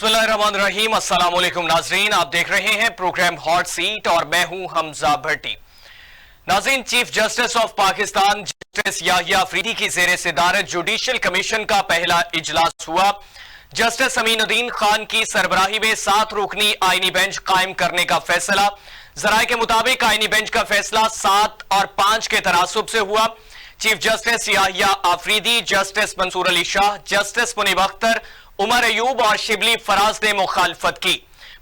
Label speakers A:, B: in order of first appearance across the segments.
A: बिस्मिल्लाहिर्रहमानिर्रहीम। अस्सलाम वालेकुम नाजरीन, आप देख रहे हैं प्रोग्राम हॉट सीट और मैं हूं हमजा भट्टी। नाजरीन, chief justice of Pakistan justice Yahya Afridi की जेर सदारत जुडिशियल कमीशन का पहला इजलास हुआ। जस्टिस अमीनुद्दीन खान की सरबराही में 7 रुकनी आईनी बेंच कायम करने का फैसला। जराये के मुताबिक आईनी बेंच का फैसला 7 और 5 के तनासुब से हुआ। Chief justice Yahya Afridi, justice Mansoor Ali Shah, justice Munib Akhtar, Omar Ayub और शिबली फराज ने मुखालफत की।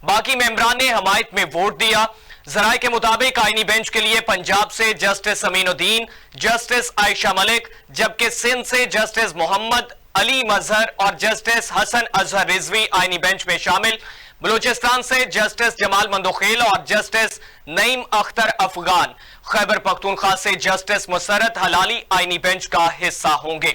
A: बाकी मेंबरान ने हमायत में वोट दिया। जराये के मुताबिक आईनी बेंच के लिए पंजाब से जस्टिस अमीनुद्दीन, जस्टिस आयशा मलिक, जबकि सिंध से जस्टिस मोहम्मद अली मजहर और जस्टिस हसन अजहर रिजवी आईनी बेंच में शामिल। बलूचिस्तान से जस्टिस जमाल मंदोखेल और जस्टिस नईम अख्तर अफगान, खैबर पख्तूनख्वा से जस्टिस मुसरत हलाली आईनी बेंच का हिस्सा होंगे।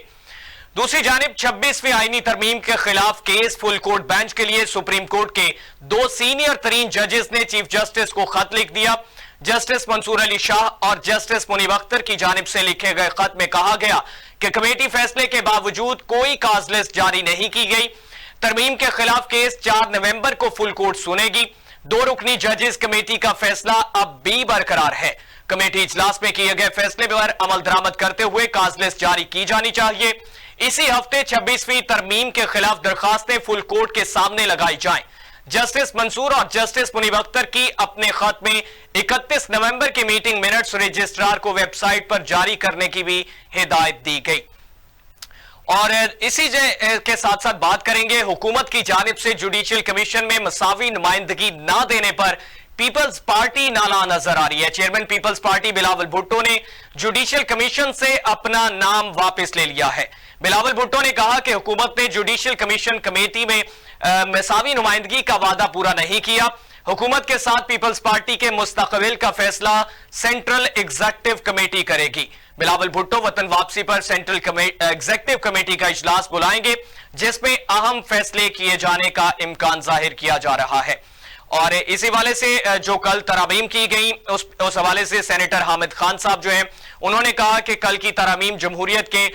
A: दूसरी जानिब 26वीं आईनी तरमीम के खिलाफ केस फुल कोर्ट बेंच के लिए सुप्रीम कोर्ट के 2 सीनियर तरीन जजेस ने चीफ जस्टिस को खत लिख दिया। जस्टिस मंसूर अली शाह और जस्टिस मुनीब अख्तर की जानिब से लिखे गए खत में कहा गया कि कमेटी फैसले के बावजूद कोई काज लिस्ट जारी नहीं की गई। तरमीम के खिलाफ केस 4 नवंबर को फुल कोर्ट सुनेगी। 2 रुकनी जजेस कमेटी का फैसला अब भी बरकरार है। कमेटी इजलास में किए गए फैसले पर अमल दरामद करते हुए काज लिस्ट जारी की जानी चाहिए। इसी हफ्ते 26वीं तरमीम के खिलाफ दरखास्तें फुल कोर्ट के सामने लगाई जाएं। जस्टिस मंसूर और जस्टिस मुनीब अख्तर की अपने खत में 31 नवंबर की मीटिंग मिनट्स रजिस्ट्रार को वेबसाइट पर जारी करने की भी हिदायत दी गई। और इसी के साथ साथ बात करेंगे, हुकूमत की जानिब से जुडिशियल कमीशन में मसावी नुमाइंदगी ना देने पर पीपल्स पार्टी नाला नजर आ रही है। चेयरमैन पीपल्स पार्टी बिलावल भुट्टो ने जुडिशियल कमीशन से अपना नाम वापस ले लिया है। बिलावल भुट्टो ने कहा कि हुकूमत ने जुडिशियल कमीशन कमेटी में मसावी नुमाइंदगी का वादा पूरा नहीं किया। हुकूमत के साथ पीपल्स पार्टी के मुस्तकबिल का फैसला सेंट्रल एग्जीक्यूटिव कमेटी करेगी। बिलावल भुट्टो वतन वापसी पर सेंट्रल एग्जीक्यूटिव कमेटी का इजलास बुलाएंगे, जिसमें अहम फैसले किए जाने का इम्कान जाहिर किया जा रहा है। और इसी वाले से जो कल तरामीम की गई उस हवाले से सेनेटर हामिद खान साहब जो हैं, उन्होंने कहा कि कल की तरामीम जमहूरियत के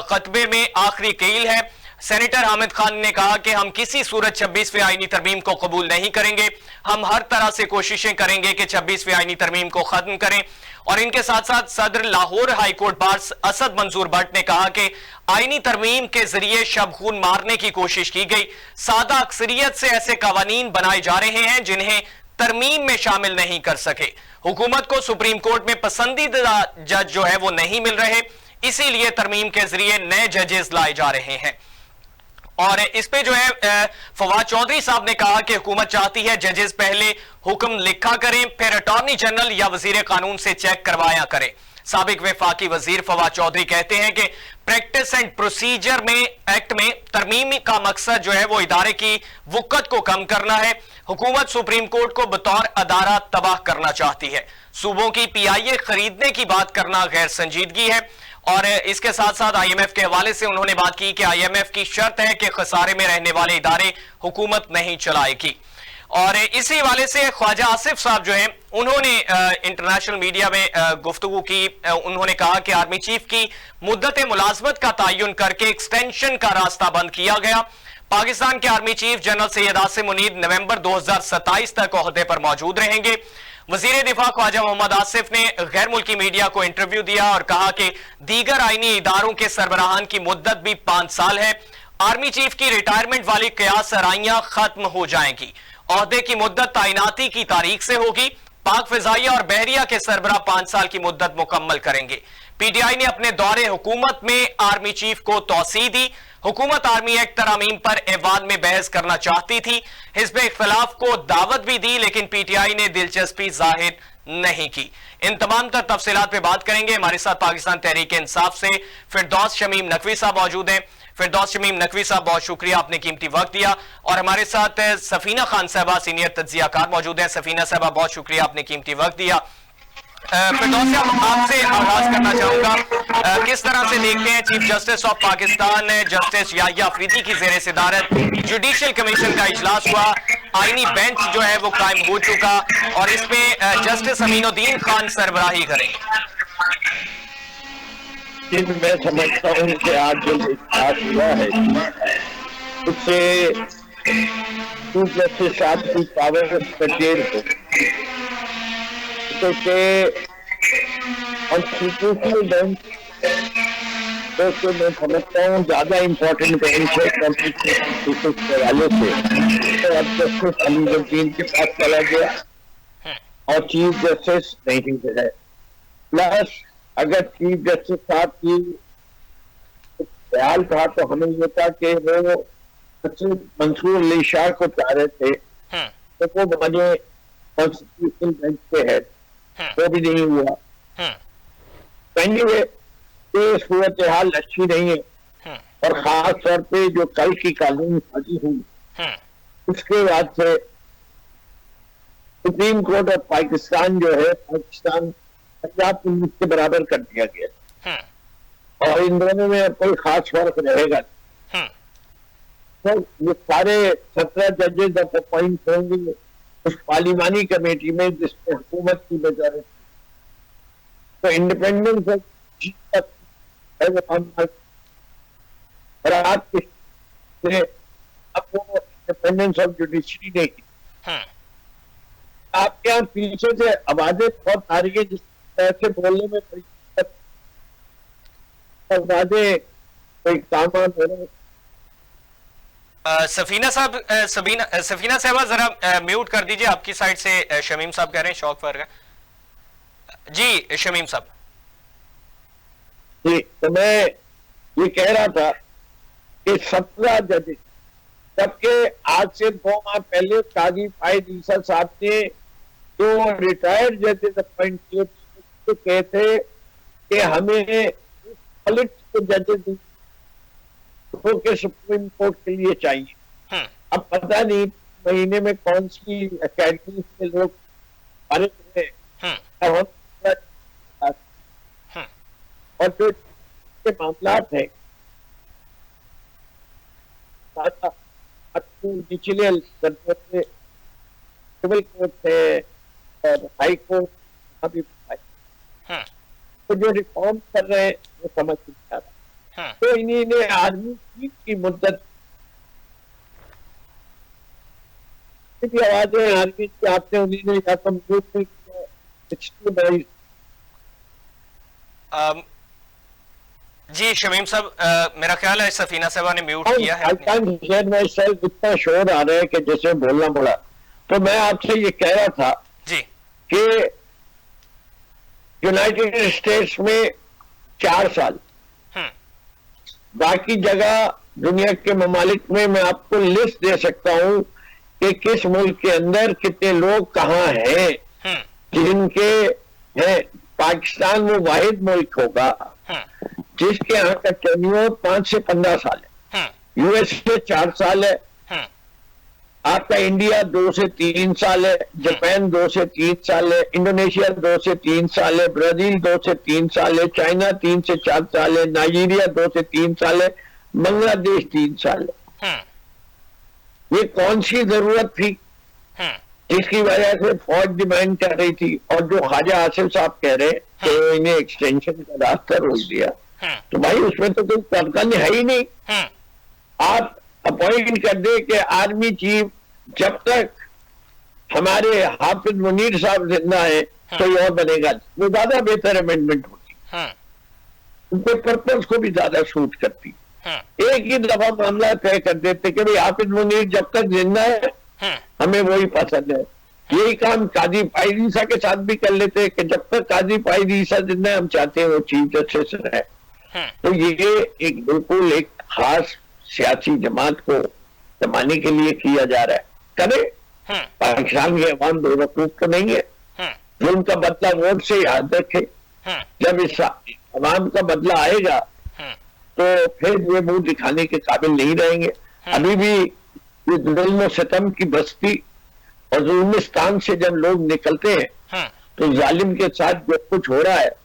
A: खतबे में आखिरी कील है। सेनेटर हामिद खान ने कहा कि हम किसी सूरत 26वीं आईनी तरमीम को कबूल नहीं करेंगे। हम हर तरह से कोशिशें करेंगे कि 26वीं आईनी तरमीम को खत्म करें। और इनके साथ साथ सदर Lahore high court bar Asad Mansoor Bhatt ने कहा कि आईनी तरमीम के जरिए शब खून मारने की कोशिश की गई। सादा अक्सरियत से ऐसे कवानीन बनाए जा रहे हैं जिन्हें तरमीम में शामिल नहीं कर सके। हुकूमत को सुप्रीम कोर्ट में पसंदीदा जज जो है वो नहीं मिल रहे, इसीलिए तरमीम के जरिए नए जजेस लाए जा रहे हैं। और इस पे जो है फवाद चौधरी साहब ने कहा कि हुकूमत चाहती है जजेस पहले हुक्म लिखा करें, फिर अटॉर्नी जनरल या वजीर कानून से चेक करवाया करें। साबिक वफाकी वजीर फवाद चौधरी कहते हैं कि प्रैक्टिस एंड प्रोसीजर में एक्ट में तरमीम का मकसद जो है वो इदारे की वुकत को कम करना है। हुकूमत सुप्रीम कोर्ट को बतौर अदारा तबाह करना चाहती है। सूबों की PIA खरीदने की बात करना गैर संजीदगी है। और इसके साथ साथ IMF के हवाले से उन्होंने बात की कि IMF की शर्त है कि खसारे में रहने वाले इदारे हुकूमत नहीं चलाएगी। और इसी हवाले से ख्वाजा आसिफ साहब जो हैं, उन्होंने इंटरनेशनल मीडिया में गुफ्तगू की। उन्होंने कहा कि आर्मी चीफ की मुद्दत मुलाजमत का तयन करके एक्सटेंशन का रास्ता बंद किया गया। पाकिस्तान के army chief general Syed Asim Munir नवंबर 2027 तक ओहदे पर मौजूद रहेंगे। वजीर दिफा ख्वाजा मोहम्मद आसिफ ने गैर मुल्की मीडिया को इंटरव्यू दिया और कहा कि दीगर आईनी इदारों के सरबराहान की मुद्दत भी 5 साल है। आर्मी चीफ की रिटायरमेंट वाली कयास सराइयां खत्म हो जाएंगी। ओहदे की मुद्दत तैनाती की तारीख से होगी। पाक फिजाइया और बहरिया के सरबराह 5 साल की मुद्दत मुकम्मल करेंगे। PTI ने अपने दौरे हुकूमत में आर्मी चीफ को तौसीह दी। हुकूमत आर्मी एक्ट तरामीम पर ऐवान में बहस करना चाहती थी। हिज़्ब इख्तिलाफ को दावत भी दी, लेकिन PTI ने दिलचस्पी जाहिर नहीं की। इन तमाम तर तफसीलात पे बात करेंगे। हमारे साथ पाकिस्तान तहरीक इंसाफ से फिरदौस शमीम नकवी साहब मौजूद हैं। फिरदौस शमीम नकवी साहब, बहुत शुक्रिया, आपने कीमती वक्त दिया। और हमारे साथ सफीना खान साहबा सीनियर तज्जियाकार मौजूद हैं। सफीना साहबा, बहुत शुक्रिया, आपने कीमती वक्त दिया। फिरदौस साहब, आपसे आगाज करना चाहूंगा, किस तरह से देखते हैं chief justice of Pakistan justice Yahya Afridi की जेर सदारत जुडिशियल कमीशन का इजलास हुआ, आईनी बेंच जो है वो कायम हो चुका और इसमें जस्टिस अमीनुद्दीन खान सरबराही करेंगे?
B: मैं समझता हूँ कि आज जो इजलास हुआ है उससे चीफ जस्टिस साहब की पावर कटेर हो, कॉन्स्टिट्यूशनल बेंच तो मैं समझता हूँ ज्यादा इम्पोर्टेंट बेंच है कॉन्स्टिट्यूशनल केसेस के हवाले से। तो अब जस्टिस अलीउद्दीन के पास चला गया और चीफ जस्टिस नहीं है। प्लस अगर चीफ जस्टिस साहब की ख्याल था तो हमें ये था कि वो मंसूर अली शाह को चाह रहे थे तो वो बने कॉन्स्टिट्यूशनल बेंच के हेड, वो भी नहीं हुआ। एनीवे ये सूरत हाल अच्छी नहीं है और खास तौर पे जो कल की कानून साजी हुई उसके बाद से सुप्रीम कोर्ट ऑफ पाकिस्तान जो है पाकिस्तान पंजाब पुलिस के बराबर कर दिया गया और इन दोनों में कोई खास फर्क रहेगा। तो ये सारे 17 जजेस अब अपॉइंट होंगे उस पार्लिमानी कमेटी में जिसमें हुकूमत की मेजॉरिटी, तो इंडिपेंडेंस और आपके अब वो इंडिपेंडेंस ऑफ जुडिशरी नहीं। आपके यहाँ पीछे से आवाजें बहुत आ रही है जिस तरह से बोलने में आवाजें कोई काम हो रहे।
A: सफीना साहब सफीना साहबा जरा म्यूट कर दीजिए, आपकी साइड से शमीम साहब कह रहे हैं शौक फर्क है। जी शमीम साहब।
B: जी तो मैं ये कह रहा था कि 17 जजेस, जबकि आज से 2 माह पहले काजी फायद ईसा साहब ने जो रिटायर्ड जजेस अपॉइंट किए तो कहते कि हमें पॉलिटिकल जजेस के सुप्रीम कोर्ट के लिए चाहिए। अब पता नहीं महीने में कौन सी अकेडमी के लोग पारित हुए और जो मामला है निचले सिविल कोर्ट है और हाई कोर्ट अभी तो जो रिफॉर्म कर रहे हैं वो समझ नहीं आ रहा। तो इन्हीं ने आर्मी चीफ की मुद्दत की आवाजें आर्मी की आपने उन्हीं ने
A: जी शमीम साहब मेरा ख्याल है सफीना साहबा ने म्यूट किया है।
B: इतना शोर आ रहा है कि जैसे बोलना पड़ा। तो मैं आपसे ये कह रहा था
A: जी
B: कि यूनाइटेड स्टेट्स में 4 साल, बाकी जगह दुनिया के ममालिक में मैं आपको लिस्ट दे सकता हूं कि किस मुल्क के अंदर कितने लोग कहाँ हैं जिनके हैं। पाकिस्तान वो वाहिद मुल्क होगा जिसके यहाँ का टेन्योर 5 से 15 साल है। यूएसए 4 साल है, आपका इंडिया 2 से 3 साल है, जापान 2 से 3 साल है, इंडोनेशिया 2 से 3 साल है, ब्राजील 2 से 3 साल है, चाइना 3 से 4 साल है, नाइजीरिया 2 से 3 साल है, बांग्लादेश 3 साल है। ये कौन सी जरूरत थी जिसकी वजह से फौज डिमांड कर रही थी और जो ख्वाजा आसिफ साहब कह रहे तो इन्हें एक्सटेंशन का रास्ता रोक दिया। तो भाई उसमें तो कोई तर्कन है ही नहीं। आप अपॉइंट कर दे कि आर्मी चीफ जब तक हमारे हाफिज मुनीर साहब जिंदा है कोई और बनेगा, वो ज्यादा बेहतर अमेंडमेंट होती, उनके पर्पज को भी ज्यादा सूट करती। एक ही दफा मामला तय कर देते कि भाई हाफिज मुनीर जब तक जिंदा है हमें वही पसंद है। यही काम काजी फायद ईसा के साथ भी कर लेते कि जब तक काजी फायद ईसा जिंदा है हम चाहते हैं वो चीफ जस्टिस रहे। तो ये एक बिल्कुल एक खास सियासी जमात को दबाने के लिए किया जा रहा है। करे पाकिस्तान के अवाम बेवकूफ तो नहीं है, जुल्म का बदला वोट से याद रखे। जब इस अवाम का बदला आएगा तो फिर ये मुंह दिखाने के काबिल नहीं रहेंगे। अभी भी ये जुल्म सितम की बस्ती और जुल्मिस्तान से जब लोग निकलते हैं तो जालिम के साथ जो कुछ हो रहा है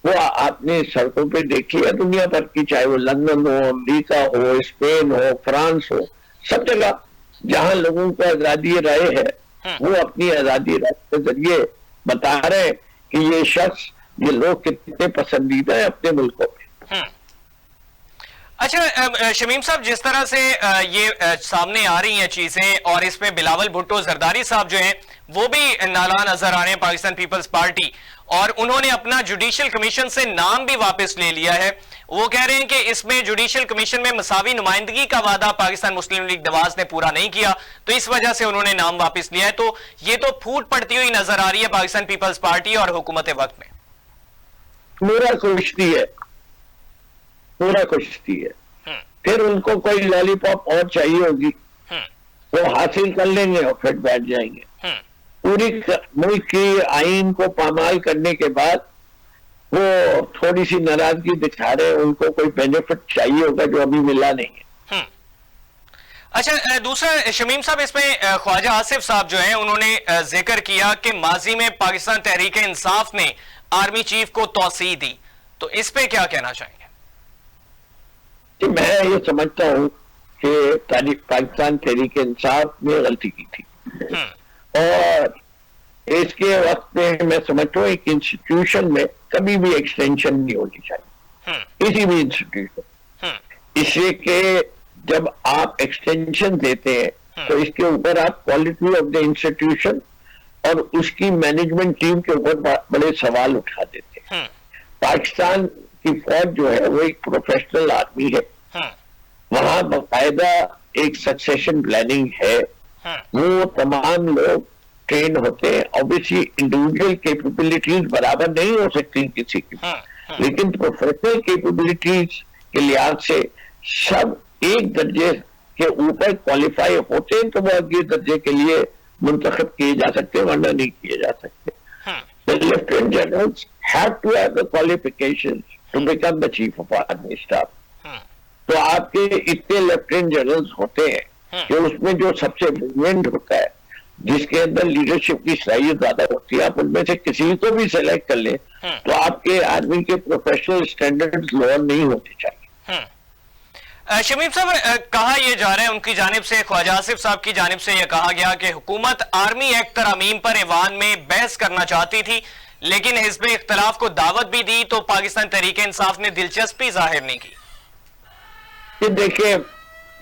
B: वो आपने सड़कों पे देखी है दुनिया भर की, चाहे वो लंदन हो, अमेरिका हो, स्पेन हो, फ्रांस हो, सब जगह जहां लोगों को आजादी राय है वो अपनी आजादी राय के जरिए बता रहे हैं कि ये शख्स, ये लोग कितने पसंदीदा है अपने मुल्कों में।
A: अच्छा शमीम साहब, जिस तरह से ये सामने आ रही हैं चीजें और इसमें बिलावल भुट्टो जरदारी साहब जो हैं वो भी नाला नजर आ रहे हैं पाकिस्तान पीपल्स पार्टी, और उन्होंने अपना जुडिशियल कमीशन से नाम भी वापस ले लिया है। वो कह रहे हैं कि इसमें जुडिशियल कमीशन में मसावी नुमाइंदगी का वादा पाकिस्तान मुस्लिम लीग नवाज ने पूरा नहीं किया, तो इस वजह से उन्होंने नाम वापस लिया है। तो ये तो फूट पड़ती हुई नजर आ रही है पाकिस्तान पीपल्स पार्टी और हुकूमत वक्त में।
B: पूरा कुश्ती है, पूरा कुश्ती है। फिर उनको कोई लॉलीपॉप और चाहिए होगी, वो हासिल कर लेंगे और फिर बैठ जाएंगे। पूरी मुल्क की आईन को पामाल करने के बाद वो थोड़ी सी नाराजगी दिखा रहे हैं, उनको कोई बेनिफिट चाहिए होगा जो अभी मिला नहीं है।
A: अच्छा दूसरा शमीम साहब, इसमें ख्वाजा आसिफ साहब जो हैं उन्होंने जिक्र किया कि माजी में पाकिस्तान तहरीक इंसाफ ने आर्मी चीफ को तौसीह दी, तो इस पे क्या कहना चाहेंगे?
B: कि मैं ये समझता हूं कि पाकिस्तान तहरीक इंसाफ ने गलती की थी, और इसके वक्त में मैं समझता हूँ एक इंस्टीट्यूशन में कभी भी एक्सटेंशन नहीं होनी चाहिए, किसी भी इंस्टीट्यूशन। इसलिए कि जब आप एक्सटेंशन देते हैं तो इसके ऊपर आप क्वालिटी ऑफ द इंस्टीट्यूशन और उसकी मैनेजमेंट टीम के ऊपर बड़े सवाल उठा देते हैं। पाकिस्तान की फौज जो है वो एक प्रोफेशनल आर्मी है, वहां बाकायदा एक सक्सेशन प्लानिंग है, वो तमाम लोग ट्रेन होते हैं। ऑब्वियसली इंडिविजुअल कैपेबिलिटीज बराबर नहीं हो सकती किसी की, लेकिन प्रोफेशनल कैपेबिलिटीज के लिहाज से सब एक दर्जे के ऊपर क्वालिफाई होते हैं तो वो अगले दर्जे के लिए मुंतखब किए जा सकते हैं, वरना नहीं किए जा सकते। The Lieutenant Generals have to have the qualifications to become the Chief of Army Staff. तो आपके इतने लेफ्टिनेंट जनरल्स होते हैं कि उसमें जो सबसे ब्रिलियंट होता है, जिसके अंदर लीडरशिप की सलाहियत ज्यादा होती है, आप उनमें से किसी को भी सेलेक्ट कर ले तो आपके आर्मी के प्रोफेशनल स्टैंडर्ड्स लोअर नहीं होने चाहिए।
A: शमीम साहब, कहा यह जा रहा है उनकी जानिब से, ख्वाजा आसिफ साहब की जानिब से यह कहा गया कि हुकूमत आर्मी एक्ट तरमीम पर ऐवान में बहस करना चाहती थी, लेकिन हिज़्ब इख्तिलाफ को दावत भी दी तो पाकिस्तान तहरीक इंसाफ ने दिलचस्पी जाहिर नहीं की।
B: देखिए,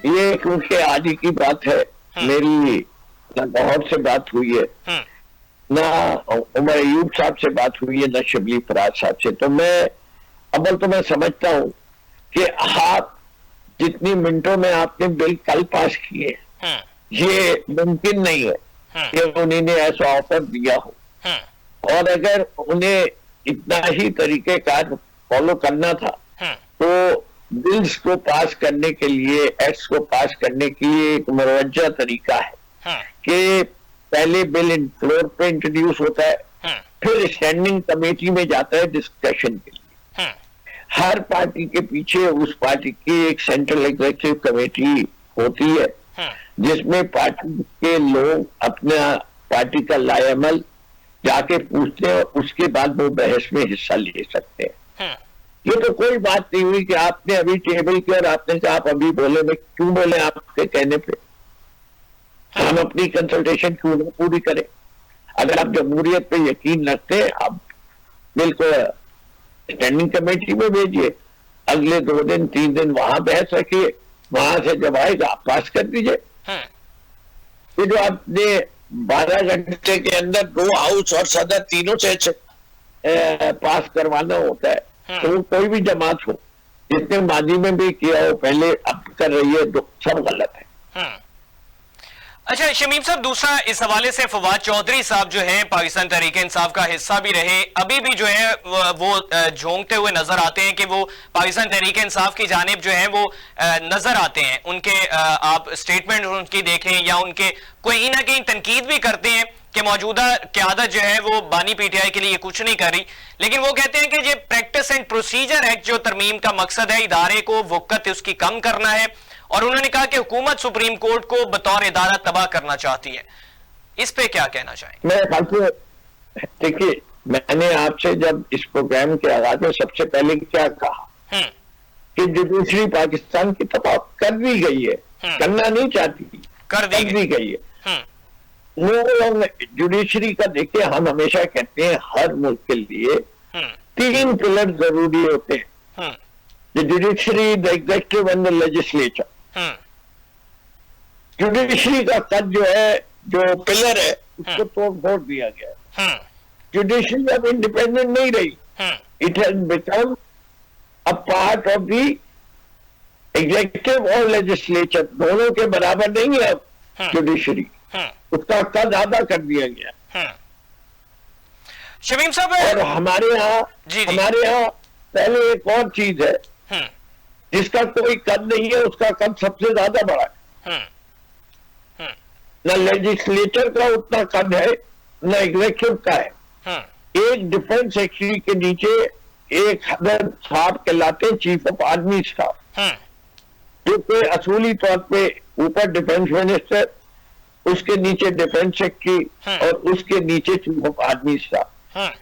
B: ये क्योंकि आज ही की बात है, मेरी बहुत से बात हुई है, ना उमर अयूब साहब से बात हुई है, ना शबली फराज साहब से। तो मैं समझता हूं कि आप जितनी मिनटों में आपने बिल कल पास किए, ये मुमकिन नहीं है कि उन्होंने ऐसा ऑफर दिया हो, और अगर उन्हें इतना ही तरीकेकार फॉलो करना था तो बिल्स को पास करने के लिए, एक्ट्स को पास करने के लिए एक मुरवज्जा तरीका है कि पहले बिल फ्लोर पे इंट्रोड्यूस होता है, फिर स्टैंडिंग कमेटी में जाता है डिस्कशन के लिए। हर पार्टी के पीछे उस पार्टी की एक सेंट्रल एग्जीक्यूटिव कमेटी होती है, जिसमें पार्टी के लोग अपना पार्टी का लाएअमल जाके पूछते हैं, उसके बाद वो बहस में हिस्सा ले सकते हैं। ये तो कोई बात नहीं हुई कि आपने अभी टेबल किया और आपने कहा आप अभी बोले, मैं क्यों बोले आपके कहने पे? हम अपनी कंसल्टेशन क्यों ना पूरी करें? अगर आप जमहूरियत पे यकीन रखते हैं, आप बिल्कुल स्टैंडिंग कमेटी में भेजिए, अगले 2 दिन 3 दिन वहां बहस रखिए, वहां से जब आएगा आप पास कर दीजिए। ये जो आपने 12 घंटे के अंदर 2 हाउस और सदर तीनों से पास करवाना होता है, तो कोई भी जमात हो, जिसने माजी में भी किया हो, पहले अब कर रही है, तो सब गलत है।
A: अच्छा शमीम साहब, दूसरा इस हवाले से फवाद चौधरी साहब जो हैं पाकिस्तान तहरीक इंसाफ का हिस्सा भी रहे, अभी भी जो है वो झोंकते हुए नजर आते हैं कि वो पाकिस्तान तहरीक इंसाफ की जानिब जो है वो नजर आते हैं। उनके आप स्टेटमेंट उनकी देखें या उनके कोई ना कहीं तनकीद भी करते हैं कि मौजूदा क़यादत जो है वो बानी पीटीआई के लिए कुछ नहीं कर रही, लेकिन वो कहते हैं कि ये प्रैक्टिस एंड प्रोसीजर एक्ट जो तरमीम का मकसद है, इदारे को वक़्त उसकी कम करना है, और उन्होंने कहा कि हुकूमत सुप्रीम कोर्ट को बतौर इदारा तबाह करना चाहती है। इस पे क्या कहना चाहेंगे?
B: मेरे ख्याल से देखिए, मैंने आपसे जब इस प्रोग्राम के आगाज में सबसे पहले क्या कहा कि जुडिशरी पाकिस्तान की तबाह कर दी गई है, करना नहीं चाहती, कर दी गई है। वो जुडिशरी का देखिए, हम हमेशा कहते हैं हर मुल्क के लिए 3 पिलर जरूरी होते हैं। the judiciary, the executive and the legislature. Judiciary का कद जो है, जो पिलर है, उसको तोड़ फोड़ दिया गया है। जुडिशरी अब इंडिपेंडेंट नहीं रही, it has become a part of the executive और लेजिस्लेचर, दोनों के बराबर नहीं है अब जुडिशरी, उसका कद आधा कर दिया गया।
A: शमीम साहब,
B: और हमारे यहाँ पहले एक और चीज है जिसका कोई कद नहीं है, उसका कद सबसे ज्यादा बड़ा है। न लेजिस्लेचर का उतना कद है, न एग्जीक्यूटिव का है। एक डिफेंस सेक्रेटरी के नीचे एक हदर साहब कहलाते हैं चीफ ऑफ आर्मी स्टाफ, जो कि असूली तौर पे ऊपर डिफेंस मिनिस्टर, उसके नीचे डिफेंस सेक्रेटरी और उसके नीचे chief of army staff.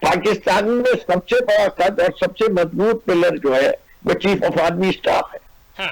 B: Pakistan में सबसे बड़ा कद और सबसे मजबूत पिलर जो है वो चीफ ऑफ आर्मी स्टाफ है।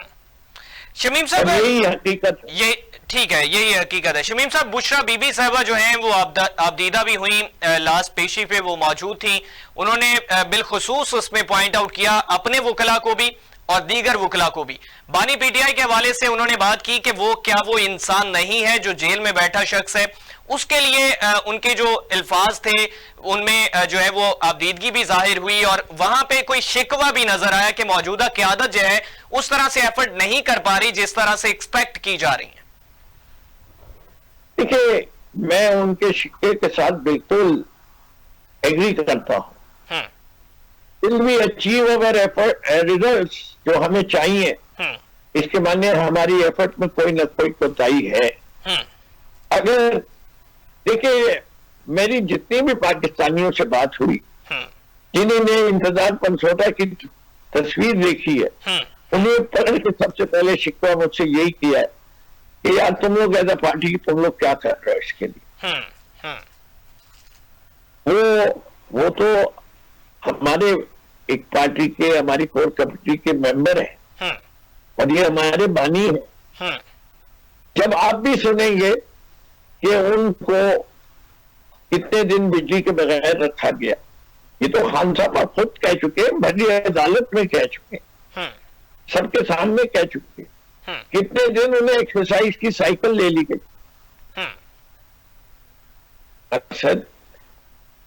A: शमीम साहब,
B: यही हकीकत है।
A: ये ठीक है, यही हकीकत है। शमीम साहब, बुशरा बीबी साहबा जो हैं वो आबदीदा भी हुई, लास्ट पेशी पे वो मौजूद थी। उन्होंने बिलखुसूस उसमें पॉइंट आउट किया अपने वकला को भी और दीगर वकला को भी। बानी पीटीआई के हवाले से उन्होंने बात की कि क्या वो इंसान नहीं है जो जेल में बैठा शख्स है। उसके लिए उनके जो अल्फाज थे उनमें जो है वो आबदीदगी भी जाहिर हुई और वहां पे कोई शिकवा भी नजर आया कि मौजूदा क़यादत जो है उस तरह से एफर्ट नहीं कर पा रही जिस तरह से एक्सपेक्ट की जा रही है।
B: देखिए, मैं उनके शिक्के के साथ बिल्कुल एग्री करता हूं। Will we achieve our effort results जो हमें चाहिए, इसके माने हमारी एफर्ट में कोई न कोई कोताही है। अगर देखिए, मेरी जितनी भी पाकिस्तानियों से बात हुई जिन्होंने इंतजार पंसोटा की तस्वीर देखी है, उन्हें पढ़ के सबसे पहले शिकवा मुझसे यही किया है कि यार तुम लोग एज अ पार्टी तुम लोग क्या कर रहे हो इसके लिए। वो तो हमारे एक पार्टी के, हमारी कोर कमेटी के मेंबर हैं और ये हमारे बानी हैं। जब आप भी सुनेंगे कि उनको कितने दिन बिजली के बगैर रखा गया, ये तो खान साहब खुद कह चुके हैं, बड़ी अदालत में कह चुके, सबके सामने कह चुके। कितने दिन उन्हें एक्सरसाइज की साइकिल ले ली गई। अक्सर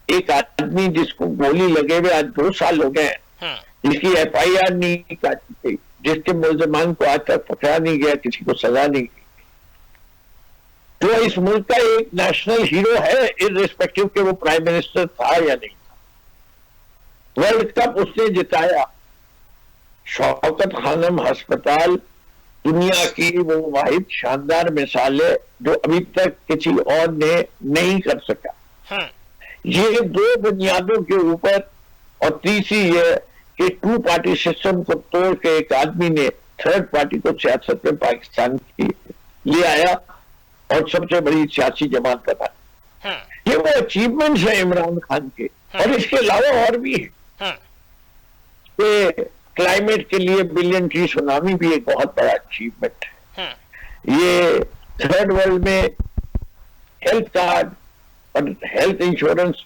B: एक आदमी जिसको गोली लगे हुए आज 2 साल हो गए, जिसकी FIR नहीं काटी गई, जिसके मुल्जमान को आज तक पकड़ा नहीं गया, किसी को सजा नहीं गई, जो इस मुल्क का एक नेशनल हीरो है इर्रिस्पेक्टिव के वो प्राइम मिनिस्टर था या नहीं था। वर्ल्ड कप उसने जिताया। शौकत खानम अस्पताल दुनिया की वो वाहिद शानदार मिसाल है जो अभी तक किसी और ने नहीं कर सका। ये 2 बुनियादों के ऊपर, और तीसरी ये कि 2 पार्टी सिस्टम को तोड़ के एक आदमी ने 3rd पार्टी को सियासत में पाकिस्तान की ले आया और सबसे बड़ी सियासी जमात बना। ये वो अचीवमेंट्स है इमरान खान के, और इसके अलावा और भी है। क्लाइमेट के लिए बिलियन ट्री सुनामी भी एक बहुत बड़ा अचीवमेंट है। ये 3rd वर्ल्ड में हेल्थ कार्ड और हेल्थ इंश्योरेंस,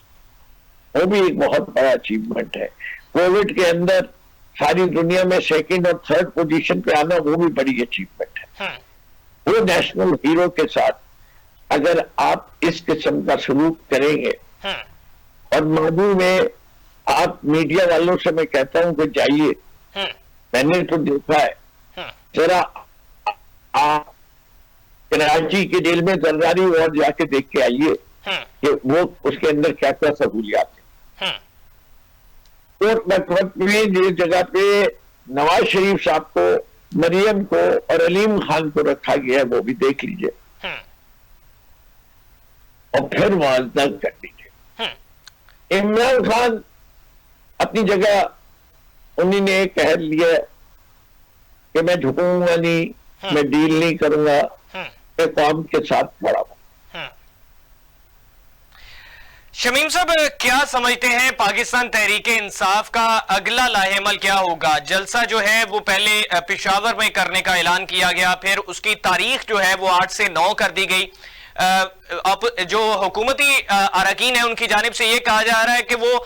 B: वो भी एक बहुत बड़ा अचीवमेंट है। कोविड के अंदर सारी दुनिया में 2nd और 3rd पोजीशन पे आना, वो भी बड़ी अचीवमेंट है। वो नेशनल हीरो के साथ अगर आप इस किस्म का सलूक करेंगे, और मादी में आप मीडिया वालों से मैं कहता हूं कि जाइए, मैंने तो देखा है, जरा आप कराची के जेल में जरदारी और जाके देख के आइए कि वो उसके अंदर क्या क्या सहूलियात है। तो वक्त में जिस जगह पे नवाज शरीफ साहब को, मरियम को और अलीम खान को रखा गया है, वो भी देख लीजिए और फिर मुआवजा कर लीजिए। इमरान खान अपनी जगह, उन्होंने एक कह लिया कि मैं झुकूंगा नहीं, मैं डील नहीं करूंगा, मैं कौम के साथ खड़ा हूं।
A: शमीम साहब, क्या समझते हैं पाकिस्तान तहरीक इंसाफ का अगला लाहेमल क्या होगा? जलसा जो है वो पहले पेशावर में करने का ऐलान किया गया, फिर उसकी तारीख जो है वो 8 से 9 कर दी गई, अब जो हुकूमती अरकान है उनकी जानिब से ये कहा जा रहा है कि वो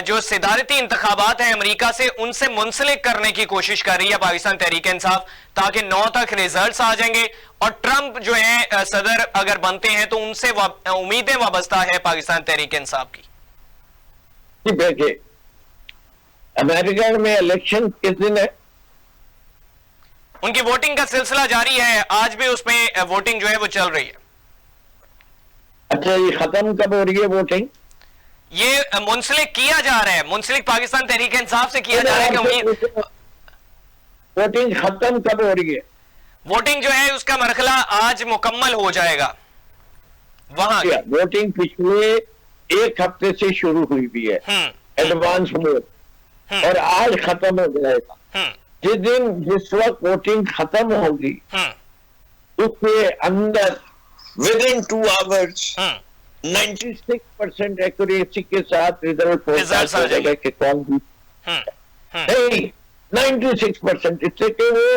A: जो सदारती इंतखाबात हैं अमेरिका से उनसे मुंसलिक करने की कोशिश कर रही है पाकिस्तान तहरीक इंसाफ, ताकि 9 तक रिजल्ट्स आ जाएंगे और ट्रंप जो है सदर अगर बनते हैं तो उनसे उम्मीदें वाबस्ता है पाकिस्तान तहरीक इंसाफ की।
B: देखिए, अमेरिका में इलेक्शन किस दिन है?
A: उनकी वोटिंग का सिलसिला जारी है, आज भी उसमें वोटिंग जो है वो चल रही है।
B: अच्छा, ये खत्म कब हो रही है वोटिंग?
A: ये मुंसलिक किया जा रहा है, मुंसलिक पाकिस्तान तहरीक इंसाफ से किया जा रहा है कि उम्मीद।
B: वोटिंग खत्म कब हो रही है?
A: वोटिंग जो है उसका मरहला आज मुकम्मल हो जाएगा वहां।
B: वोटिंग पिछले एक हफ्ते से शुरू हुई भी है, एडवांस वोट, और आज खत्म हो जाएगा। जिस वक्त वोटिंग खत्म होगी उसके अंदर विद इन 2 आवर्स 96% एक्यूरेसी के साथ रिजल्ट हो जाएगा कि कौन जीत। नहीं, 96%, इससे कि वो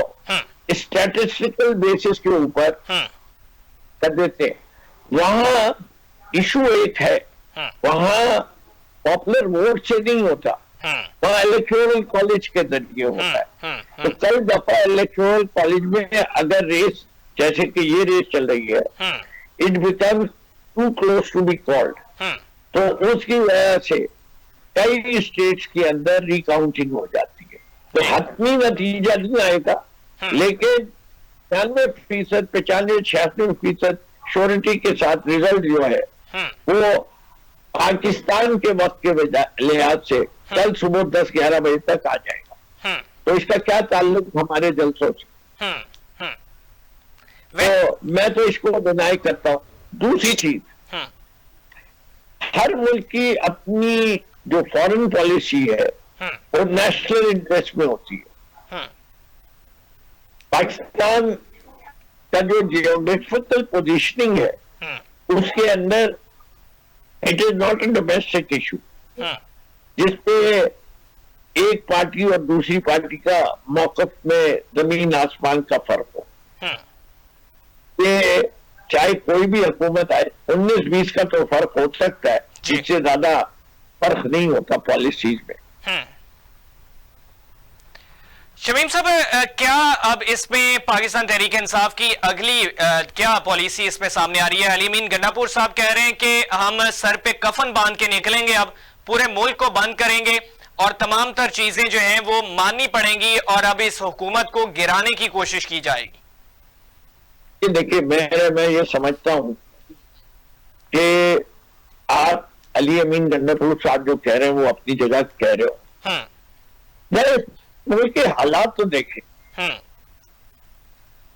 B: स्टैटिस्टिकल बेसिस के ऊपर कर देते हैं। वहां इशू एक है, वहां पॉपुलर वोट से नहीं होता, वहां इलेक्टोरल कॉलेज के जरिए होता है। तो कई दफा इलेक्टोरल कॉलेज में अगर रेस, जैसे कि ये रेस चल रही है, it becomes too close to be called, तो उसकी वजह से कई स्टेट्स के अंदर रिकाउंटिंग हो जाती है। तो हतमी नतीजा नहीं आएगा, लेकिन 95%, 95-96% श्योरिटी के साथ रिजल्ट जो है वो पाकिस्तान के वक्त के लिहाज से कल सुबह 10-11 बजे तक आ जाएगा। तो इसका क्या ताल्लुक हमारे जलसों से? तो मैं तो इसको डिनाई करता हूं। दूसरी चीज, हर मुल्क की अपनी जो फॉरेन पॉलिसी है वो नेशनल इंटरेस्ट में होती है। पाकिस्तान का जो जियोग्राफिकल पोजीशनिंग है उसके अंदर it is not a domestic issue जिसपे एक पार्टी और दूसरी पार्टी का मौकफ में जमीन आसमान का फर्क हो। ये चाहे कोई भी हुकूमत आए, 19-20 का तो फर्क हो सकता है, इससे ज्यादा फर्क नहीं होता पॉलिसीज में।
A: शमीम साहब, क्या अब इसमें पाकिस्तान तहरीक इंसाफ की अगली क्या पॉलिसी इसमें सामने आ रही है? अलीमीन गन्नापुर साहब कह रहे हैं कि हम सर पे कफन बांध के निकलेंगे, अब पूरे मुल्क को बंद करेंगे और तमाम तर चीजें जो हैं वो माननी पड़ेंगी और अब इस हुकूमत को गिराने की कोशिश की जाएगी।
B: देखिए, मैं ये समझता हूं कि आप अली अमीन गन्नापुर साहब जो कह रहे हैं वो अपनी जगह कह रहे हो। मैं मुल्क के हालात तो देखें।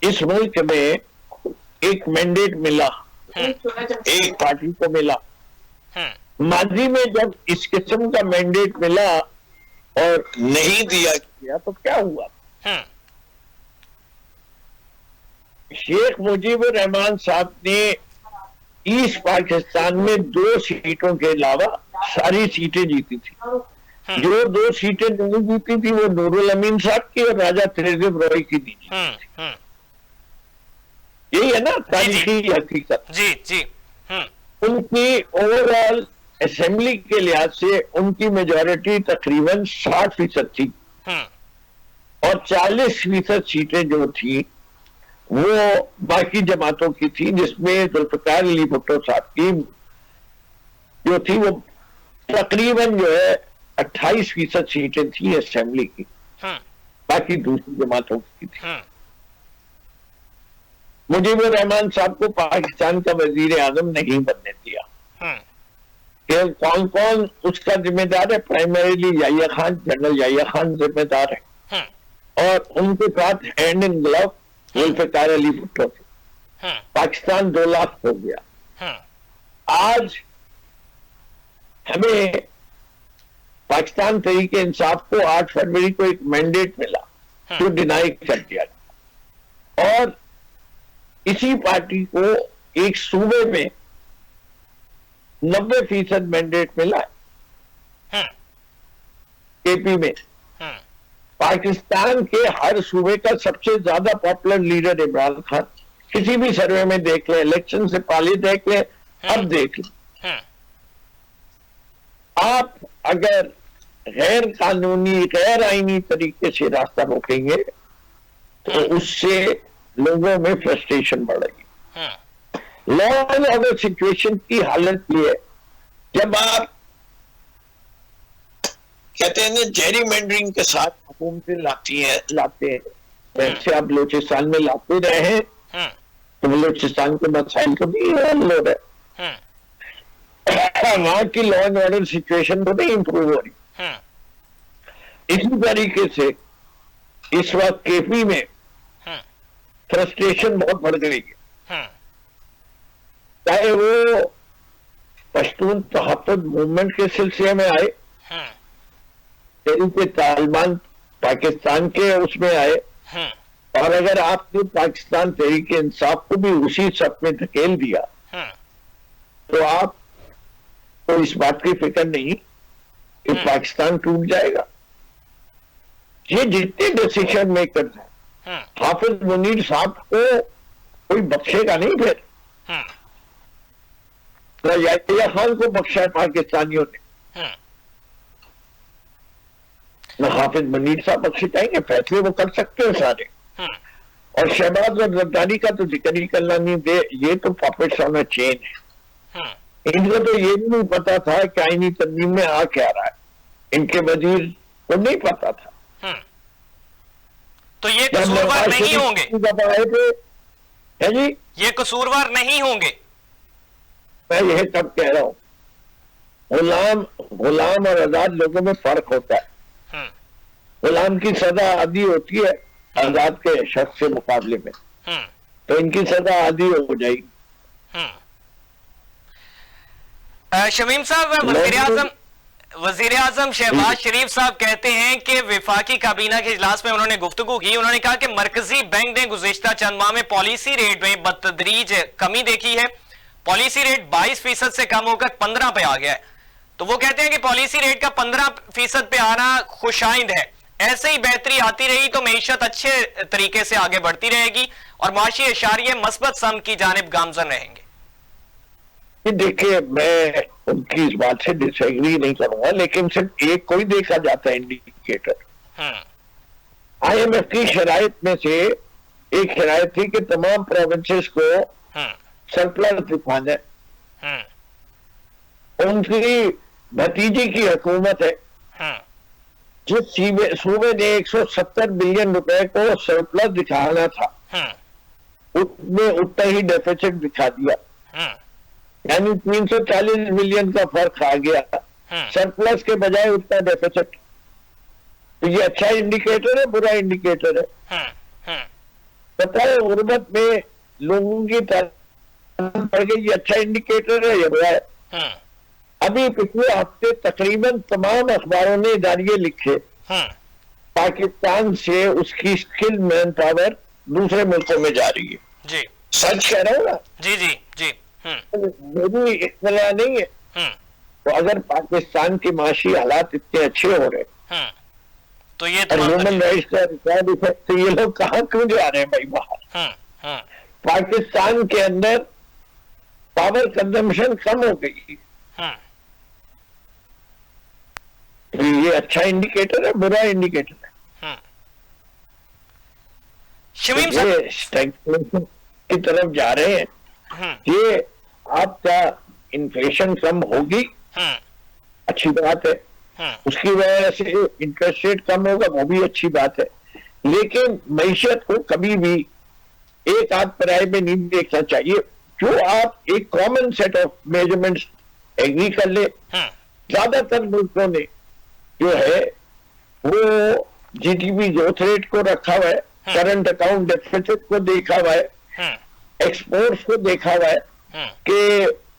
B: इस मुल्क में एक मैंडेट मिला, एक पार्टी को मिला। माजी में जब इस किस्म का मैंडेट मिला और नहीं दिया गया तो क्या हुआ? शेख मुजीबुर रहमान साहब ने ईस्ट पाकिस्तान में 2 सीटों के अलावा सारी सीटें जीती थी। जो 2 सीटें नहीं जीती थी वो नूरुल अमीन साहब की और राजा त्रेजिब रॉय की दी। यही है ना तारीखी हकीकत।
A: जी जी।
B: उनकी ओवरऑल असेंबली के लिहाज से उनकी मेजॉरिटी तकरीबन 60% थी और 40% सीटें जो थी वो बाकी जमातों की थी, जिसमें जुल्फिकार अली भुट्टो साहब की जो थी वो तकरीबन जो है 28% सीटें थी असेंबली की, बाकी दूसरी जमातों की थी। मुजीबुर रहमान साहब को पाकिस्तान का वजीर आजम नहीं बनने दिया। कि कौन कौन उसका जिम्मेदार है? प्राइमरीली याहिया खान, जनरल याहिया खान जिम्मेदार है और उनके साथ hand in glove Zulfikar Ali Bhutto थे। पाकिस्तान 2 लाख हो गया। आज हमें पाकिस्तान तहरीक इंसाफ को 8 फरवरी को एक मैंडेट मिला जो डिनाई कर दिया और इसी पार्टी को एक सूबे में 90% मैंडेट मिला केपी में। पाकिस्तान के हर सूबे का सबसे ज्यादा पॉपुलर लीडर इमरान खान, किसी भी सर्वे में देख ले, इलेक्शन से पहले देख ले, अब देख ले, आप अगर गैर कानूनी गैर आईनी तरीके से रास्ता रोकेंगे तो उससे लोगों में फ्रस्ट्रेशन बढ़ेगी। लॉ एंड ऑर्डर सिचुएशन की हालत ये है, जब आप कहते हैं ना जेरीमैंडरिंग के साथ हुकूमतें लाते हैं, वैसे आप बलूचिस्तान में लाते रहे हैं तो बलूचिस्तान के मसाइल को भी हल हो रहा है। वहां की लॉ एंड ऑर्डर सिचुएशन तो नहीं इंप्रूव हो रही। इसी तरीके से इस वक्त केपी में फ्रस्ट्रेशन बहुत बढ़ गई है, चाहे वो पश्तून तहफ़्फ़ुज़ मूवमेंट के सिलसिले में आए, तहरीक तालिबान पाकिस्तान के उसमें आए, और अगर आपने पाकिस्तान तहरीक इंसाफ को भी उसी सब में धकेल दिया तो आप तो इस बात की फिक्र नहीं कि पाकिस्तान टूट जाएगा। ये जितने डिसीजन मेकर्स हैं, हाफिज मुनीर साहब को कोई बख्शेगा नहीं फिर। याहिया खान को बख्शा है पाकिस्तानियों ने, न हाफिज मुनीर साहब बख्शे जाएंगे, फैसले वो कर सकते हैं सारे। और शहबाज और जरदारी का तो जिक्र ही करना नहीं दे, ये तो पॉपेट्स ऑन अ चेन है। इनको तो ये भी नहीं पता था कि आईनी तंजीम में आ क्या रहा है, इनके वजीर को नहीं पता था।
A: तो ये कसूरवार नहीं होंगे,
B: है जी,
A: ये कसूरवार नहीं होंगे।
B: मैं यह तब कह रहा हूं, गुलाम और आजाद लोगों में फर्क होता है। गुलाम की सजा आधी होती है आजाद के शख्स के मुकाबले में, तो इनकी सजा आधी हो जाएगी।
A: शमीम साहब, वजीर आजम शहबाज शरीफ साहब कहते हैं कि विफाकी काबीना के इजलास में उन्होंने गुफ्तगू की, उन्होंने कहा कि मरकजी बैंक ने गुज़िश्ता चंद माह में पॉलिसी रेट में बतदरीज कमी देखी है। पॉलिसी रेट 22% से कम होकर 15 पे आ गया है। तो वो कहते हैं कि पॉलिसी रेट का 15% पे आना खुशाइंद है। ऐसे ही बेहतरी आती रही तो मईशत अच्छे तरीके से आगे बढ़ती रहेगी और माशी इशारिये मस्बत सम की जानिब गामजन रहेंगे।
B: देखिए, मैं उनकी इस बात से डिसएग्री नहीं करूंगा, लेकिन सिर्फ एक कोई देखा जाता है इंडिकेटर। IMF की शराइत में से एक शराइत थी कि तमाम प्रोविंसेस को सरप्लस दिखाना है। उनकी भतीजी की हुकूमत है, जिस सूबे ने 170 बिलियन रुपए को सरप्लस दिखाना था, उसने उतना ही डेफिसिट दिखा दिया, यानी 340 बिलियन का फर्क आ गया, सरप्लस के बजाय उतना डेफिसिट। तो ये अच्छा इंडिकेटर है, बुरा इंडिकेटर है? पता है, गुर्बत में लोगों की बढ़ गई, ये अच्छा इंडिकेटर है या बुरा है? अभी पिछले हफ्ते तकरीबन तमाम अखबारों ने इदारिये लिखे, पाकिस्तान से उसकी स्किल मैन पावर दूसरे मुल्कों में जा रही है।
A: जी,
B: सच कह रहा हूँ ना?
A: जी जी जी।
B: मेरी इत्तला नहीं है। तो अगर पाकिस्तान के माशी हालात इतने अच्छे हो रहे
A: तो ये
B: ह्यूमन राइट्स का रिकॉर्ड इफेक्ट, तो ये लोग कहाँ क्यों जा रहे हैं भाई बाहर? पाकिस्तान के अंदर पावर कंजम्पशन कम हो गई, तो ये अच्छा इंडिकेटर है, बुरा इंडिकेटर है?
A: शमीम
B: साहब, ये स्टैग्नेशन की तरफ जा रहे हैं, ये आपका इन्फ्लेशन कम होगी, अच्छी बात है, उसकी वजह से इंटरेस्ट रेट कम होगा, वो भी अच्छी बात है। लेकिन मईशत को कभी भी एक आध पराये में नहीं देखना चाहिए। जो आप एक common set of measurements agree कर ले, ज्यादातर मुल्कों ने जो है वो जीडीपी ग्रोथ रेट को रखा हुआ है, करंट अकाउंट डेफिसिट को देखा हुआ है, एक्सपोर्ट्स को देखा हुआ है कि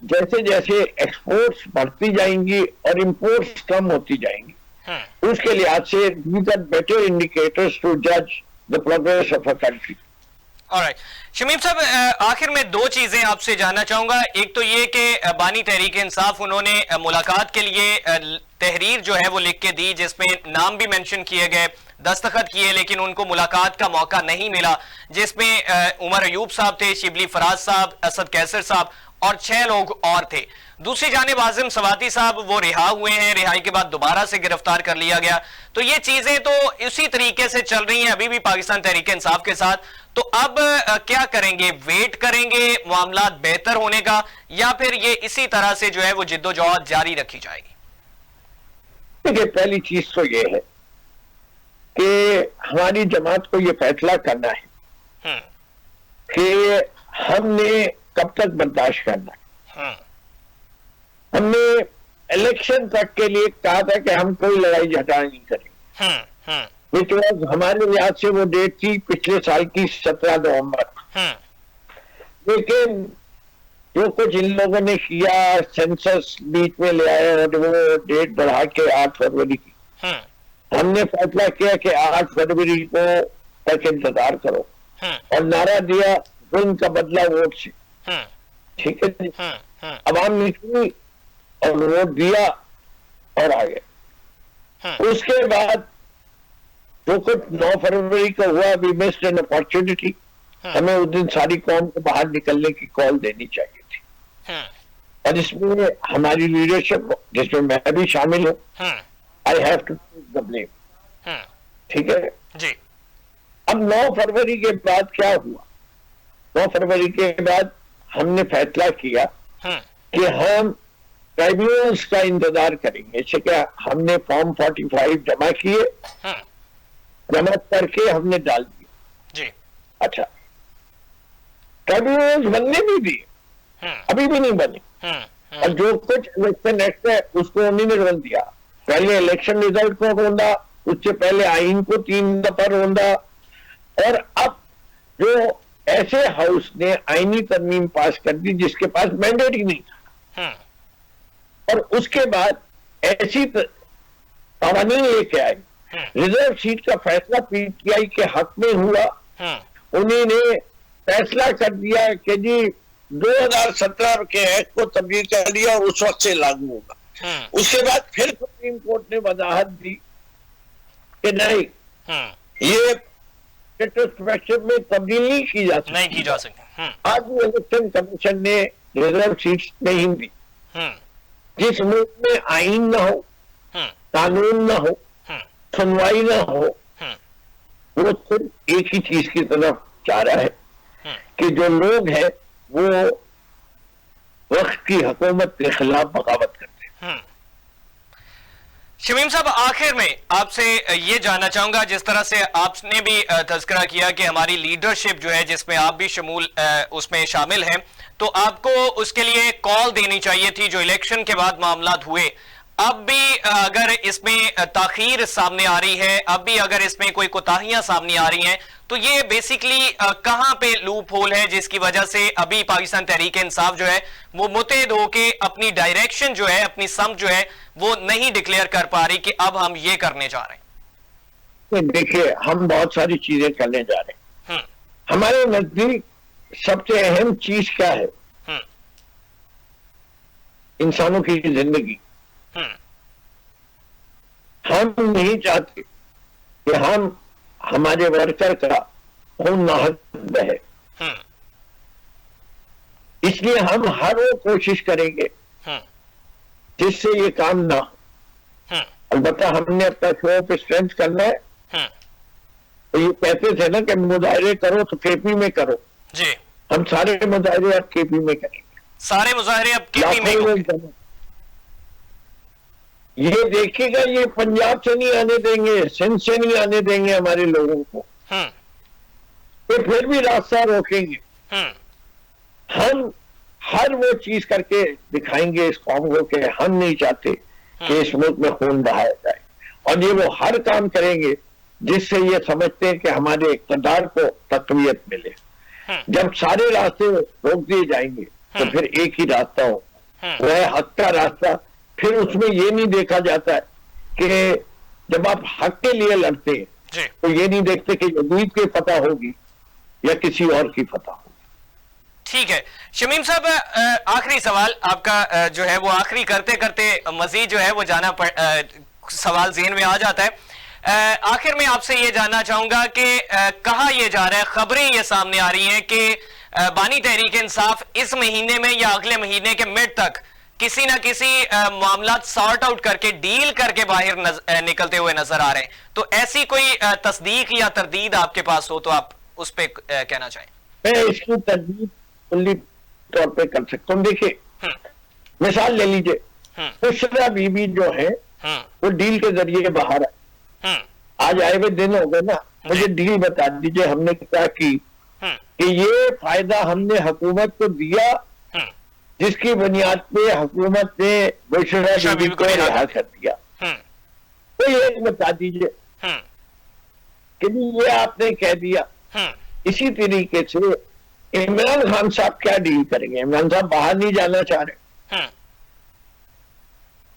B: जैसे जैसे एक्सपोर्ट्स बढ़ती जाएंगी और इंपोर्ट्स कम होती जाएंगी, उसके लिहाज से these are better indicators to judge the progress of a country.
A: Alright Shamim साहब, आखिर में दो चीजें आपसे जानना चाहूंगा। एक तो ये कि बानी तहरीक इंसाफ उन्होंने मुलाकात के लिए तहरीर जो है वो लिख के दी, जिसमें नाम भी मेंशन किए गए, दस्तखत किए, लेकिन उनको मुलाकात का मौका नहीं मिला, जिसमें उमर अयूब साहब थे, शिबली फराज साहब, असद कैसर साहब और 6 लोग और थे। दूसरी जानिब आजिम सवाती साहब वो रिहा हुए हैं, रिहाई के बाद दोबारा से गिरफ्तार कर लिया गया। तो ये चीजें तो इसी तरीके से चल रही हैं अभी भी पाकिस्तान तहरीक इंसाफ के साथ। तो अब क्या करेंगे, वेट करेंगे मामला बेहतर होने का, या फिर ये इसी तरह से जो है वो जिद्दोजहद जारी रखी जाएगी?
B: देखिए, पहली चीज तो ये है कि हमारी जमात को ये फैसला करना है कि हमने कब तक बर्दाश्त करना है। हमने इलेक्शन तक के लिए कहा था कि हम कोई लड़ाई झगड़ा नहीं करेंगे, बिकॉज हमारे लिहाज से वो डेट थी पिछले साल की 17 नवंबर। लेकिन जो कुछ इन लोगों ने किया, सेंसस बीच में ले आए और वो डेट बढ़ा के 8 फरवरी की, हमने फैसला किया कि 8 फरवरी को तक इंतजार करो और नारा दिया जुल्म का बदला वोट से। ठीक है, अवाम निकली और वोट दिया और आ गए। उसके बाद जो कुछ 9 फरवरी को हुआ, वी मिस्ड एन अपॉर्चुनिटी। हमें उस दिन सारी कौम को बाहर निकलने की कॉल देनी चाहिए थी, और इसमें हमारी लीडरशिप, जिसमें मैं भी शामिल हूँ, I have to take the blame. ठीक है
A: जी।
B: अब 9 फरवरी के बाद क्या हुआ? 9 फरवरी के बाद हमने फैसला किया कि हम ट्राइब्यूनल्स का इंतजार करेंगे। इससे क्या, हमने फॉर्म 45 जमा किए, जमा करके हमने डाल दिए
A: जी।
B: अच्छा, ट्राइब्यूनल्स बनने भी दिए, अभी भी नहीं बने, और जो कुछ इलेक्शन एक्ट है उसको उन्हीं ने रोक दिया। पहले इलेक्शन रिजल्ट को रोंदा, उससे पहले आइन को 3 दफा रोंदा, और अब जो ऐसे हाउस ने आईनी तरमीम पास कर दी जिसके पास मैंडेट ही नहीं था, और उसके बाद ऐसी कानून लेके आए। रिजर्व सीट का फैसला पीटीआई के हक में हुआ। उन्हीं ने फैसला कर दिया कि जी 2017 के एक्ट को तब्दील कर दिया और उस वक्त से लागू होगा। उसके बाद फिर सुप्रीम कोर्ट ने वजाहत दी कि नहीं, ये स्टेटस में तब्दील नहीं की जा सकती। आज इलेक्शन कमीशन ने रिजर्व सीट नहीं दी। जिस मुल्क में आइन ना हो, कानून ना हो, सुनवाई ना हो, वो सिर्फ एक ही चीज की तरफ जा रहा है कि जो लोग हैं वो वक्त की हुकूमत के खिलाफ बगावत करते हैं।
A: शमीम साहब, आखिर में आपसे ये जानना चाहूंगा, जिस तरह से आपने भी तज़किरा किया कि हमारी लीडरशिप जो है जिसमें आप भी उसमें शामिल हैं, तो आपको उसके लिए कॉल देनी चाहिए थी जो इलेक्शन के बाद मामलात हुए। अब भी अगर इसमें ताखीर सामने आ रही है, अब भी अगर इसमें कोई कोताहियां सामने आ रही हैं, तो ये बेसिकली कहां पे लूप होल है जिसकी वजह से अभी पाकिस्तान तहरीक इंसाफ जो है वो मुतहद होके अपनी डायरेक्शन जो है, अपनी समझ जो है वो नहीं डिक्लेयर कर पा रही कि अब हम ये करने जा रहे हैं?
B: देखिए, हम बहुत सारी चीजें करने जा रहे हैं। हमारे नजदीक सबसे अहम चीज क्या है? इंसानों की जिंदगी। हम नहीं चाहते कि हमारे वर्कर का खून नाहक बहे, इसलिए हम हर वो कोशिश करेंगे जिससे ये काम ना हो। अलबत्ता हमने अपना शो पे स्ट्रेंथ करना है। तो ये कहते थे ना कि मुजाहरे करो तो केपी में करो
A: जी।
B: हम सारे मुजाहरे अब केपी में करेंगे।
A: सारे मुजाहरे अब केपी में होंगे।
B: ये देखिएगा, ये पंजाब से नहीं आने देंगे, सिंध से नहीं आने देंगे हमारे लोगों को। तो फिर भी रास्ता रोकेंगे। हम हर वो चीज करके दिखाएंगे इस कौम को कि हम नहीं चाहते कि इस मुल्क में खून बहाया जाए, और ये वो हर काम करेंगे जिससे ये समझते हैं कि हमारे इक़्तिदार को तक़वियत मिले। जब सारे रास्ते रोक दिए जाएंगे तो फिर एक ही रास्ता होगा, वह है हक का रास्ता। फिर उसमें ये नहीं देखा जाता है कि जब आप हक के लिए लड़ते हैं तो ये नहीं देखते कि यजीद की फतह होगी या किसी और की फतह होगी।
A: ठीक है शमीम साहब, आखिरी सवाल आपका जो है वो आखिरी करते करते मजीद जो है वो सवाल ज़हन में आ जाता है। आखिर में आपसे ये जानना चाहूंगा कि कहा यह जा रहा है, खबरें ये सामने आ रही हैं कि बानी तहरीक इंसाफ इस महीने में या अगले महीने के मिड तक किसी ना किसी मामला सॉर्ट आउट करके डील करके बाहर निकलते हुए नजर आ रहे हैं। तो ऐसी कोई तस्दीक या तरदीद आपके पास हो तो आप उस पर कहना चाहें।
B: मैं इसकी तरदीद कुल्ली तौर पे कर सकता हूँ। देखिए मिसाल ले लीजिए, खुशरा बीबी जो है वो डील के जरिए बाहर आए। आज आए हुए दिन हो गए ना, मुझे डील बता दीजिए हमने क्या की कि ये फायदा हमने हुकूमत को दिया जिसकी बुनियाद पे हुकूमत ने खुशरा बीबी को रिहा कर दिया। तो ये बता दीजिए कि ये आपने कह दिया। इसी तरीके से इमरान खान साहब क्या डील करेंगे? इमरान साहब बाहर नहीं जाना चाह रहे,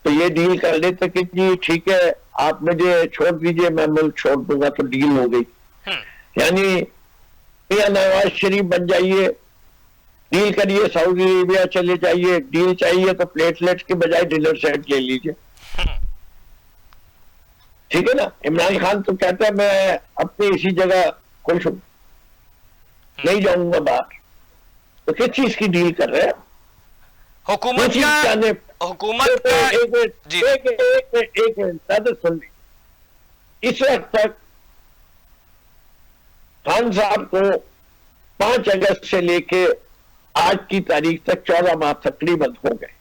B: तो ये डील कर लेते कि जी ठीक है आप मुझे छोड़ दीजिए, मैं मुल्क छोड़ दूंगा, तो डील हो गई। यानी या नवाज शरीफ बन जाइए, डील करिए, सऊदी अरेबिया चले जाइए, डील चाहिए तो प्लेटलेट्स के बजाय डिनर सेट ले लीजिए। ठीक है ना। इमरान खान तो कहता है मैं अपनी इसी जगह खुश हूं, नहीं जाऊंगा बाहर। तो किस चीज की डील कर रहे हैं?
A: हुकूमत का
B: एक मिनट सुन ली। इस वक्त तक खान साहब को 5 अगस्त से लेके आज की तारीख तक 14 माह तकरीबन हो गए।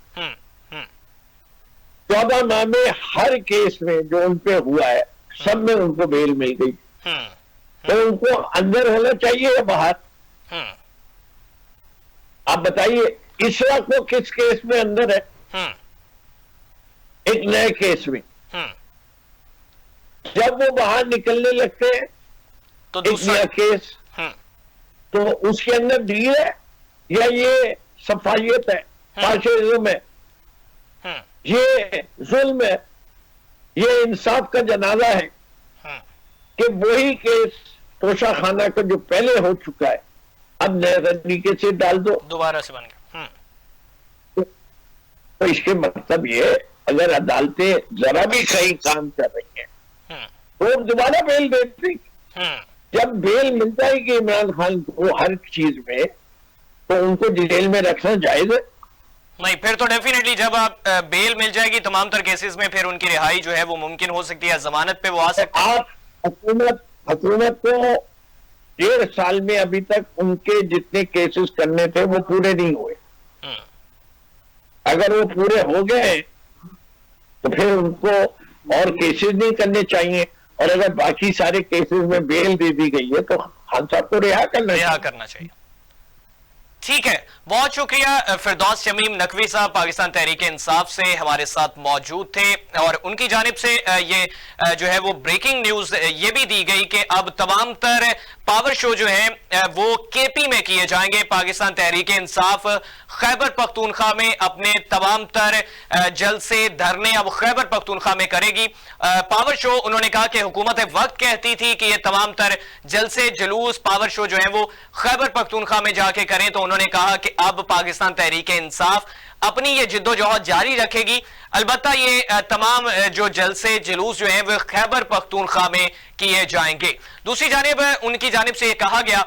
B: 14 माह में हर केस में जो उन पे हुआ है सब में उनको बेल मिल गई। तो उनको अंदर होना चाहिए या बाहर? आप बताइए, इस वक्त वो किस केस में अंदर है? एक नए केस में। जब वो बाहर निकलने लगते हैं तो एक नया केस, तो उसके अंदर डील है या ये सफाइयत है, फाशिज्म है, ये जुल्म है, ये इंसाफ का जनाजा है कि वही केस तोशा खाना का जो पहले हो चुका है अब नए तरीके से डाल दो,
A: दोबारा से बन गया।
B: तो इसके मतलब ये अगर अदालतें जरा भी सही काम कर रही हैं तो दोबारा बेल देती। जब बेल मिल जाएगी इमरान खान को हर चीज में, तो उनको जेल में रखना जायज है?
A: नहीं, फिर तो डेफिनेटली जब आप बेल मिल जाएगी तमाम तर केसेस में फिर उनकी रिहाई जो है वो मुमकिन हो सकती है, जमानत पे वो आ सकते हैं।
B: आप हुकूमत को 1.5 साल में अभी तक उनके जितने केसेस करने थे वो पूरे नहीं हुए। अगर वो पूरे हो गए तो फिर उनको और केसेस नहीं करने चाहिए, और अगर बाकी सारे केसेस में बेल दे दी गई है तो खान साहब को रिहा करना चाहिए।
A: ठीक है, बहुत शुक्रिया। फिरदौस शमीम नकवी साहब पाकिस्तान तहरीक इंसाफ से हमारे साथ मौजूद थे, और उनकी जानिब से ये जो है वो ब्रेकिंग न्यूज ये भी दी गई कि अब तमाम तर पावर शो जो है वो केपी में किए जाएंगे। पाकिस्तान तहरीक इंसाफ खैबर पख्तूनख्वा में अपने तमाम तर जलसे धरने अब खैबर पख्तूनख्वा में करेगी। पावर शो उन्होंने कहा कि हुकूमत वक्त कहती थी कि ये तमाम तर जलसे जुलूस पावर शो जो है वो खैबर पख्तूनख्वा में जाके करें, तो उन्होंने कहा कि अब पाकिस्तान तहरीक इंसाफ अपनी ये जिद्दोजहद जारी रखेगी। अलबत्ता ये तमाम जो जलसे जुलूस जो हैं वो खैबर पख्तूनख्वा में किए जाएंगे। दूसरी जानिब उनकी जानिब से ये कहा गया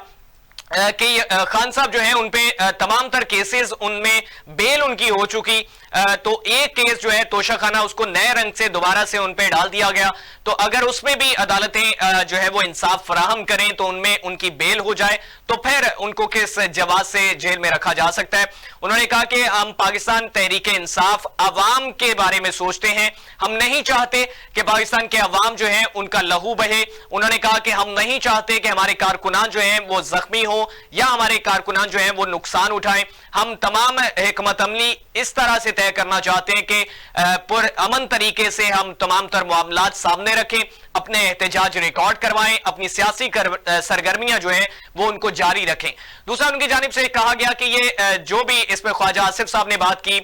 A: कि खान साहब जो है उनपे तमाम तर केसेस उनमें बेल उनकी हो चुकी, तो एक केस जो है तोशा खाना उसको नए रंग से दोबारा से उन पे डाल दिया गया। तो अगर उसमें भी अदालतें जो है वो इंसाफ फराहम करें तो उनमें उनकी बेल हो जाए तो फिर उनको किस जवाब से जेल में रखा जा सकता है। उन्होंने कहा कि हम पाकिस्तान तहरीक इंसाफ अवाम के बारे में सोचते हैं, हम नहीं चाहते कि पाकिस्तान के अवाम जो है उनका लहू बहे। उन्होंने कहा कि हम नहीं चाहते कि हमारे कारकुनान जो है वो जख्मी हो या हमारे कारकुनान जो है वो नुकसान उठाएं। हम तमाम हिकमत अमली इस तरह से तय करना चाहते हैं कि पुरअमन तरीके से हम तमाम तर मामलात सामने रखें अपने एहतजाज रिकॉर्ड करवाएं, अपनी सियासी सरगर्मियां जो हैं वो उनको जारी रखें। दूसरा, उनकी जानिब से कहा गया कि ये जो भी इसमें ख्वाजा आसिफ साहब ने बात की,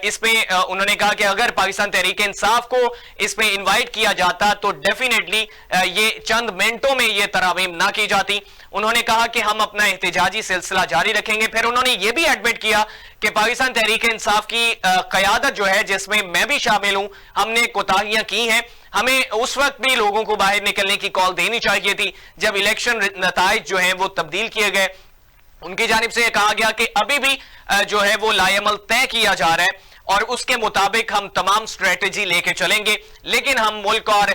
A: इसमें उन्होंने कहा कि अगर पाकिस्तान तहरीक इंसाफ को इसमें इनवाइट किया जाता तो डेफिनेटली ये चंद मिनटों में ये तरामीम ना की जाती। उन्होंने कहा कि हम अपना एहतजाजी सिलसिला जारी रखेंगे। फिर उन्होंने ये भी एडमिट किया कि पाकिस्तान तहरीक इंसाफ की क़यादत जो है, जिसमें मैं भी शामिल हूं, हमने कोताहियां की हैं। हमें उस वक्त भी लोगों को बाहर निकलने की कॉल देनी चाहिए थी जब इलेक्शन नताइज जो हैं वो तब्दील किए गए। उनकी जानिब से कहा गया कि अभी भी जो है वो लाएमल तय किया जा रहा है और उसके मुताबिक हम तमाम स्ट्रेटेजी लेके चलेंगे, लेकिन हम मुल्क और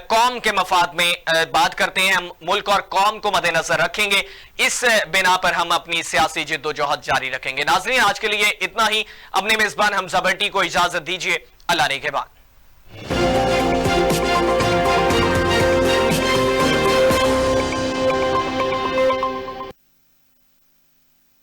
A: कौम के मफाद में बात करते हैं। हम मुल्क और कौम को मद्देनजर रखेंगे, इस बिना पर हम अपनी सियासी जिद्दोजहद जारी रखेंगे। नाज़रीन, आज के लिए इतना ही। अपने मेजबान हमजा भट्टी को इजाजत दीजिए। अल्लाह ने के बाद।